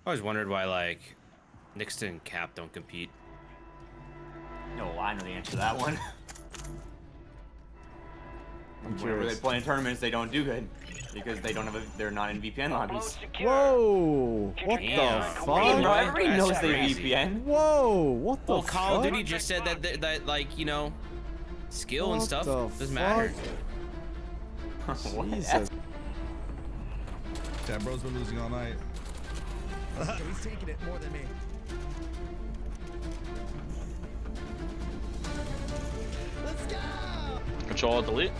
I always wondered why, like, Nixon and Cap don't compete. No, I know the answer to that one. I'm Whenever they curious. play in tournaments, they don't do good because they don't have they're not in VPN lobbies. Whoa! What Damn. the Hey, fuck? bro, everybody That's knows they crazy. VPN. Whoa! What the Well, fuck? Call of Duty just said that like, you know, skill and What stuff the doesn't matter. What? Jesus. That bro's been losing all night. He's taking it more than me. Let's go! Control delete.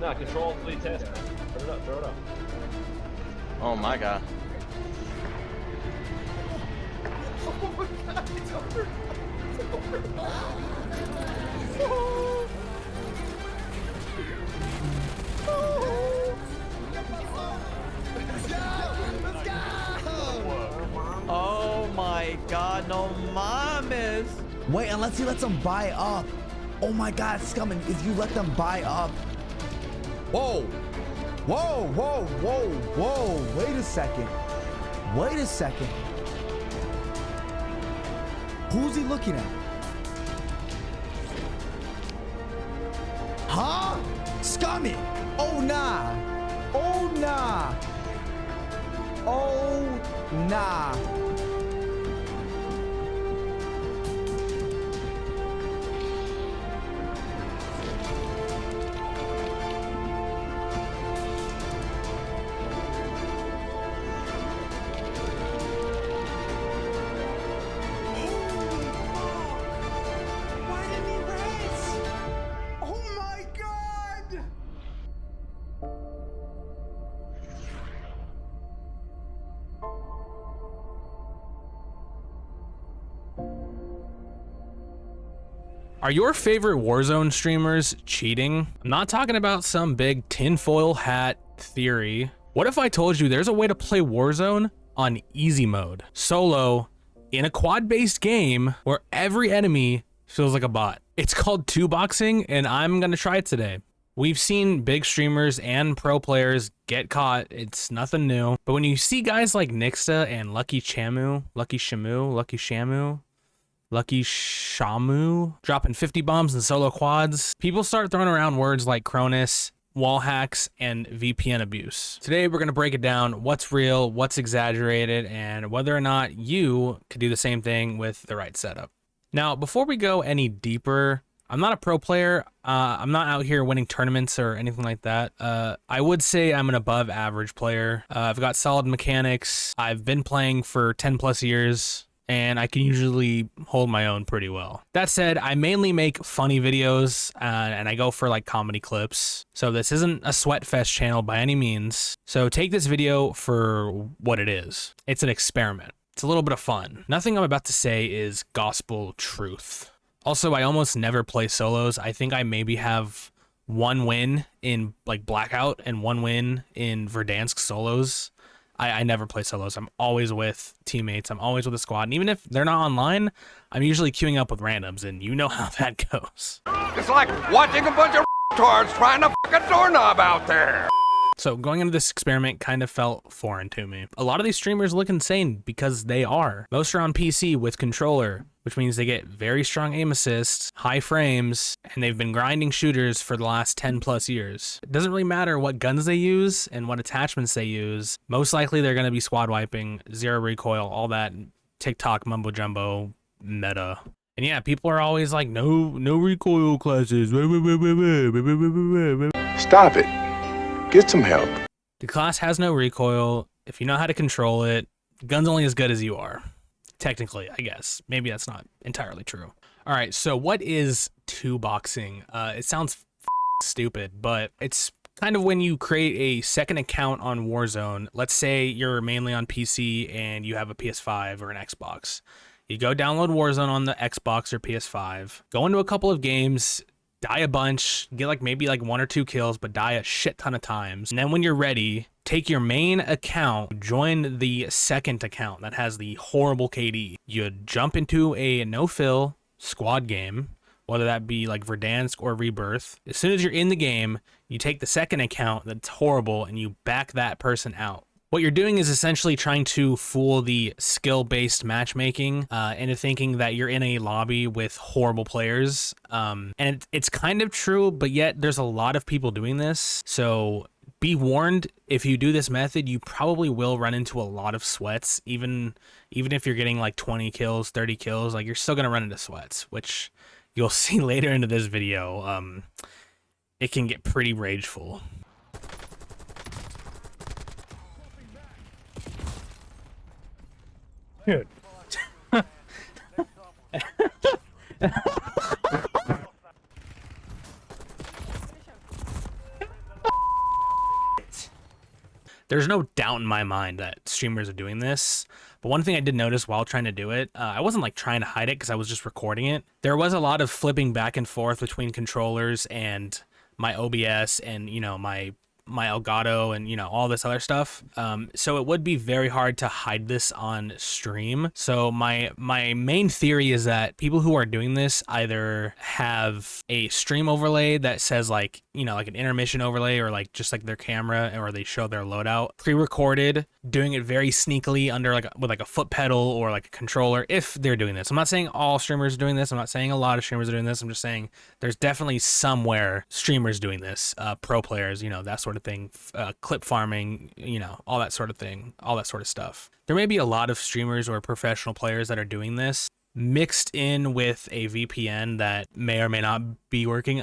No, control delete test. Throw it up, throw it up. Oh my god. Oh my god, it's over! It's over! Let's go! Let's go! Oh my god, no mames. Wait, unless he lets them buy up. Oh my god, Scumming, if you let them buy up. Whoa. Whoa, whoa, whoa, whoa. Wait a second. Wait a second. Who's he looking at? Huh? Scummy. Oh nah. Oh nah. Oh nah. Why didn't he race? Oh my god! Are your favorite Warzone streamers cheating? I'm not talking about some big tinfoil hat theory. What if I told you there's a way to play Warzone on easy mode, solo, in a quad-based game where every enemy feels like a bot? It's called two boxing, and I'm gonna try it today. We've seen big streamers and pro players get caught. It's nothing new. But when you see guys like Nixa and Lucky Shamu dropping 50 bombs in solo quads, people start throwing around words like Cronus, wall hacks, and VPN abuse. Today we're gonna break it down, what's real, what's exaggerated, and whether or not you could do the same thing with the right setup. Now, before we go any deeper, I'm not a pro player. I'm not out here winning tournaments or anything like that. I would say I'm an above average player. I've got solid mechanics. I've been playing for 10 plus years, and I can usually hold my own pretty well. That said, I mainly make funny videos and I go for like comedy clips. So this isn't a sweat fest channel by any means. So take this video for what it is. It's an experiment. It's a little bit of fun. Nothing I'm about to say is gospel truth. Also, I almost never play solos. I think I maybe have one win in like Blackout and one win in Verdansk solos. I never play solos. I'm always with teammates. I'm always with a squad. And even if they're not online, I'm usually queuing up with randoms, and you know how that goes. It's like watching a bunch of tards trying to fuck a doorknob out there. So going into this experiment kind of felt foreign to me. A lot of these streamers look insane because they are. Most are on PC with controller, which means they get very strong aim assists, high frames, and they've been grinding shooters for the last 10 plus years. It doesn't really matter what guns they use and what attachments they use. Most likely they're going to be squad wiping, zero recoil, all that TikTok mumbo jumbo meta. And yeah, people are always like, no recoil classes. Stop it. Get some help. The class has no recoil. If you know how to control it, gun's only as good as you are. Technically, I guess. Maybe that's not entirely true. All right, so what is two boxing? It sounds stupid, but it's kind of when you create a second account on Warzone. Let's say you're mainly on PC and you have a PS5 or an Xbox. You go download Warzone on the Xbox or PS5, go into a couple of games, die a bunch, get like maybe like 1 or 2 kills, but die a shit ton of times. And then when you're ready, take your main account, join the second account that has the horrible KD. You jump into a no-fill squad game, whether that be like Verdansk or Rebirth. As soon as you're in the game, you take the second account that's horrible and you back that person out. What you're doing is essentially trying to fool the skill-based matchmaking into thinking that you're in a lobby with horrible players. And it's kind of true, but yet there's a lot of people doing this. So be warned, if you do this method, you probably will run into a lot of sweats. Even if you're getting like 20 kills, 30 kills, like you're still gonna run into sweats, which you'll see later into this video. It can get pretty rageful. Dude. There's no doubt in my mind that streamers are doing this, but one thing I did notice while trying to do it, I wasn't like trying to hide it because I was just recording it. There was a lot of flipping back and forth between controllers and my OBS and, you know, my Elgato and, you know, all this other stuff. So it would be very hard to hide this on stream. So my main theory is that people who are doing this either have a stream overlay that says like, you know, like an intermission overlay, or like just like their camera, or they show their loadout pre-recorded, doing it very sneakily under like with like a foot pedal or like a controller, if they're doing this. I'm not saying all streamers are doing this. I'm not saying a lot of streamers are doing this. I'm just saying there's definitely somewhere streamers doing this, pro players, you know, that sort of thing, clip farming, you know, all that sort of thing, all that sort of stuff. There may be a lot of streamers or professional players that are doing this, mixed in with a VPN that may or may not be working.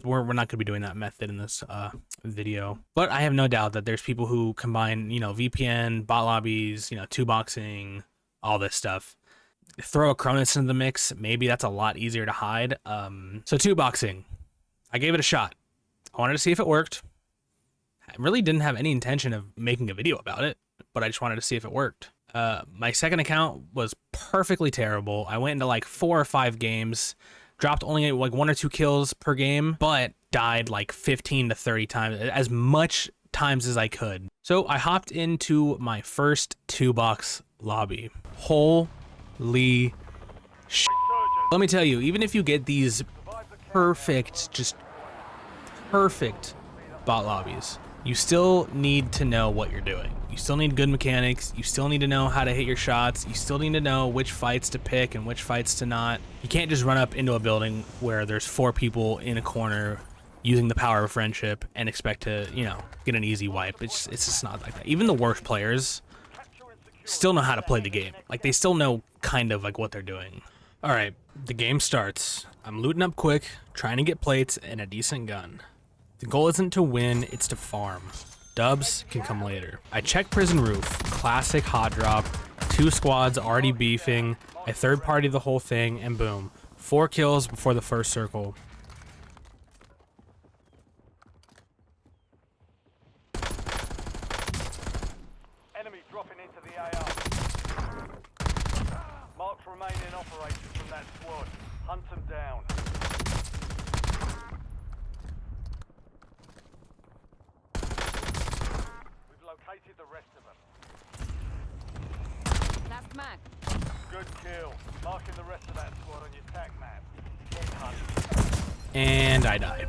We're not going to be doing that method in this video, but I have no doubt that there's people who combine, you know, VPN, bot lobbies, you know, two boxing, all this stuff. Throw a Cronus into the mix, maybe that's a lot easier to hide. So two boxing, I gave it a shot. I wanted to see if it worked. I really didn't have any intention of making a video about it, but I just wanted to see if it worked. My second account was perfectly terrible. I went into like 4 or 5 games, dropped only like 1 or 2 kills per game, but died like 15 to 30 times, as much times as I could. So I hopped into my first 2-box lobby. Holy shit. Let me tell you, even if you get these perfect, just perfect bot lobbies, you still need to know what you're doing. You still need good mechanics. You still need to know how to hit your shots. You still need to know which fights to pick and which fights to not. You can't just run up into a building where there's 4 people in a corner using the power of friendship and expect to, you know, get an easy wipe. It's just not like that. Even the worst players still know how to play the game. Like, they still know kind of like what they're doing. All right, the game starts. I'm looting up quick, trying to get plates and a decent gun. The goal isn't to win, it's to farm. Dubs can come later. I check prison roof, classic hot drop, 2 squads already beefing, I third party the whole thing, and boom, 4 kills before the first circle. Enemy dropping into the AR. Marks remaining operators from that squad. Hunt them down. Located the rest of them. Last man. Good kill. Marking the rest of that squad on your tac map. Get hunt. And I die.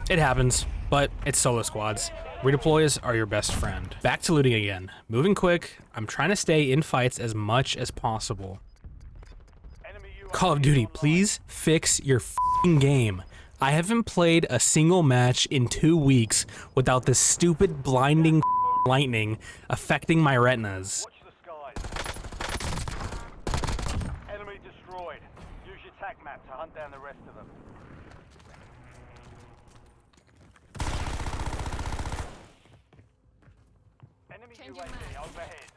It happens, but it's solo squads. Redeploys are your best friend. Back to looting again. Moving quick, I'm trying to stay in fights as much as possible. Call of Duty, please fix your f***ing game. I haven't played a single match in 2 weeks without this stupid blinding lightning affecting my retinas. Watch the skies. Enemy destroyed. Use your tac map to hunt down the rest of them. Enemy UAV overhead.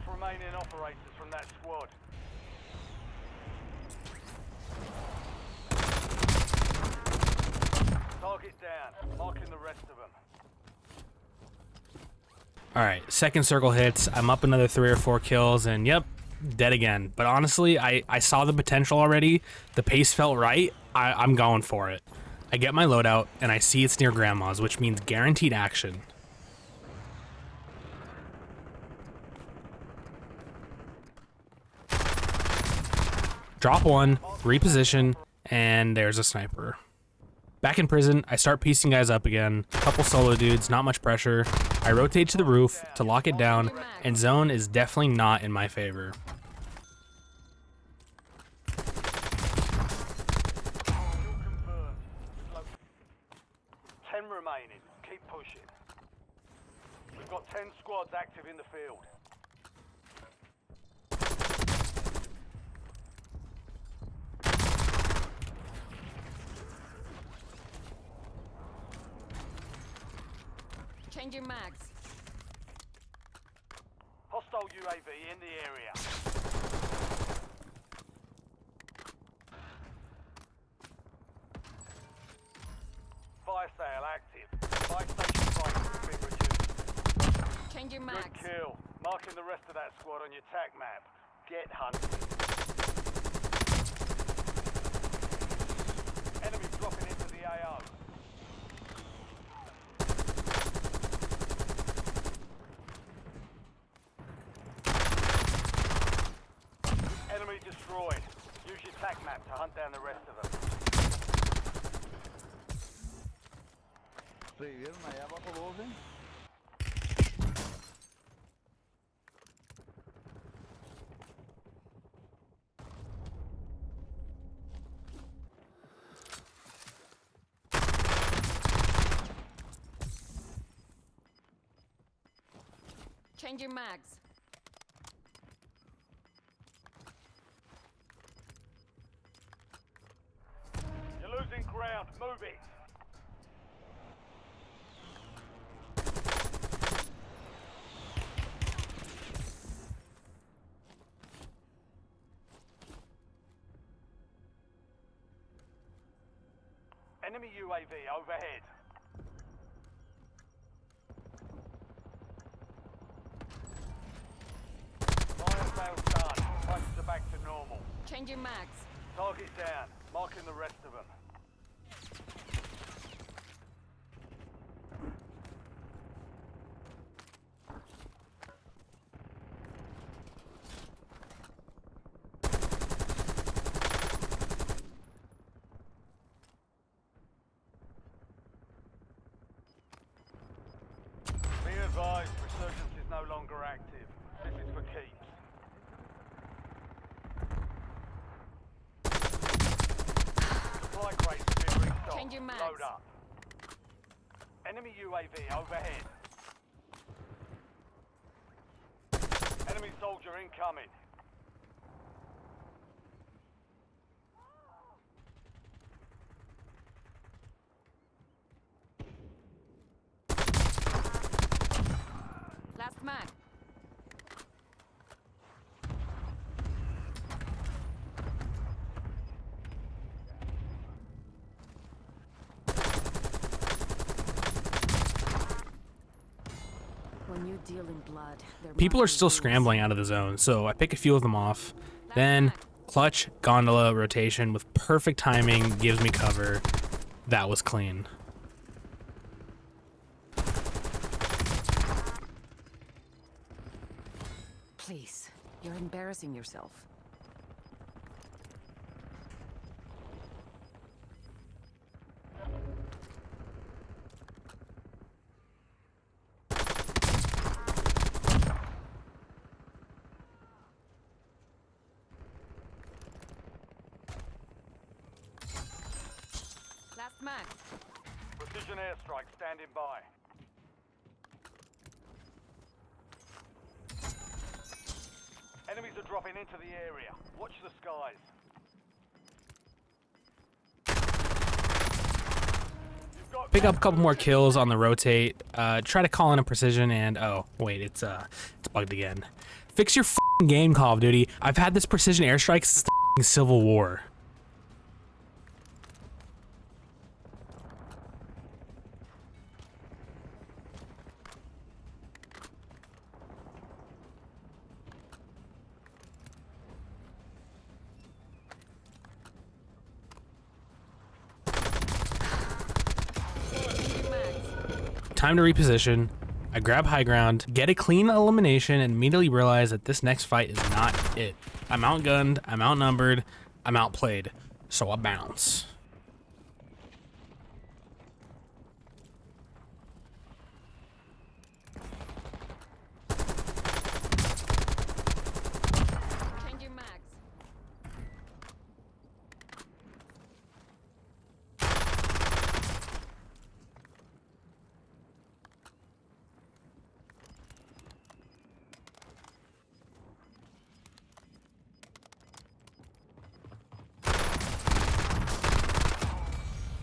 Remaining operators from that squad. Target down, marking the rest of them. Alright, second circle hits, I'm up another 3 or 4 kills, and yep, dead again. But honestly, I saw the potential already, the pace felt right, I'm going for it. I get my loadout, and I see it's near Grandma's, which means guaranteed action. Drop one, reposition, and there's a sniper. Back in prison, I start piecing guys up again. Couple solo dudes, not much pressure. I rotate to the roof to lock it down, and zone is definitely not in my favor. Remaining. Keep pushing. We've got 10 squads active in the field. Change your mags. Hostile UAV in the area. Fire sale active. Fire station prices have been reduced. Change your Good mags. kill. Marking the rest of that squad on your tac map. Get hunted. Enemy dropping into the AO. Enemy destroyed. Use your tac map to hunt down the rest of them. ¿Vieron allá abajo dos, eh? Change your mags. You're losing ground. Move it. Enemy UAV overhead. Fire sales done. Prices are back to normal. Change your mags. Target down. Marking the rest of them. Be advised, resurgence is no longer active. This is for keeps. Supply crates have been restocked. Change your mags. Load up. Enemy UAV overhead. Enemy soldier incoming. Last mag. When you deal in blood, People are still scrambling out of the zone, so I pick a few of them off. Then, clutch gondola rotation with perfect timing gives me cover. That was clean. Please, you're embarrassing yourself. Last mag. Precision airstrike standing by. Enemies are dropping into the area. Watch the skies. Pick up a couple more kills on the rotate. Try to call in a precision and oh wait, it's bugged again. Fix your f***ing game, Call of Duty. I've had this precision airstrike since the f***ing Civil War. Time to reposition. I grab high ground, get a clean elimination, and immediately realize that this next fight is not it. I'm outgunned, I'm outnumbered, I'm outplayed, so I bounce. Changing mags.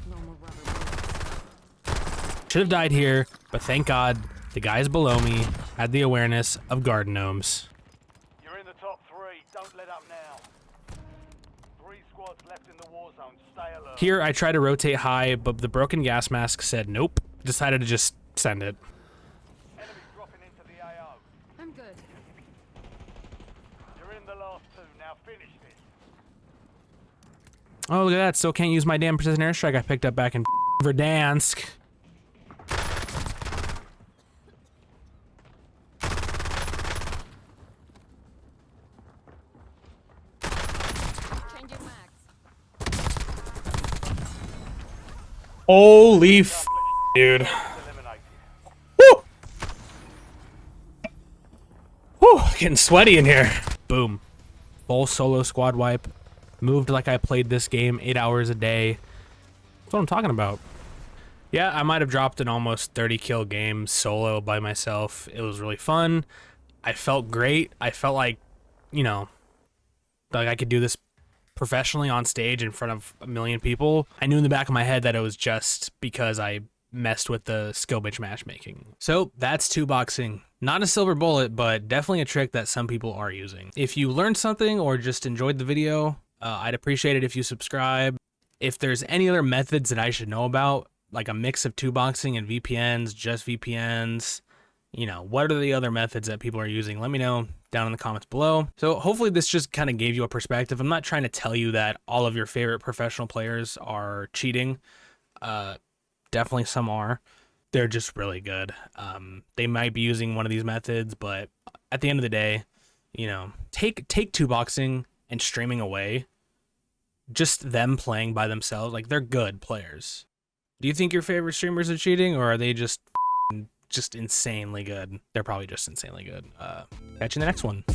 No more rubber bullets. Should have died here, but thank God the guys below me had the awareness of garden gnomes. You're in the top 3. Don't let up now. 3 squads left in the war zone. Stay alert. Here I tried to rotate high, but the broken gas mask said nope. Decided to just send it. Enemies dropping into the AO. I'm good. You're in the last 2. Now finish this. Oh, look at that. Still can't use my damn precision airstrike I picked up back in Verdansk. Changing mags. Holy dude. Eliminated. Woo! Whew, getting sweaty in here. Boom. Full solo squad wipe. Moved like I played this game 8 hours a day. That's what I'm talking about. Yeah, I might have dropped an almost 30 kill game solo by myself. It was really fun. I felt great. I felt like, you know, like I could do this professionally on stage in front of a million people. I knew in the back of my head that it was just because I messed with the skill bitch matchmaking. So that's 2-boxing. Not a silver bullet, but definitely a trick that some people are using. If you learned something or just enjoyed the video, I'd appreciate it if you subscribe. If there's any other methods that I should know about, like a mix of 2-boxing and VPNs, just VPNs, you know, what are the other methods that people are using? Let me know down in the comments below. So hopefully this just kind of gave you a perspective. I'm not trying to tell you that all of your favorite professional players are cheating. Definitely some are. They're just really good. They might be using one of these methods, but at the end of the day, you know, take 2-boxing and streaming away. Just them playing by themselves, like they're good players. Do you think your favorite streamers are cheating, or are they just insanely good? They're probably just insanely good. Catch you in the next one.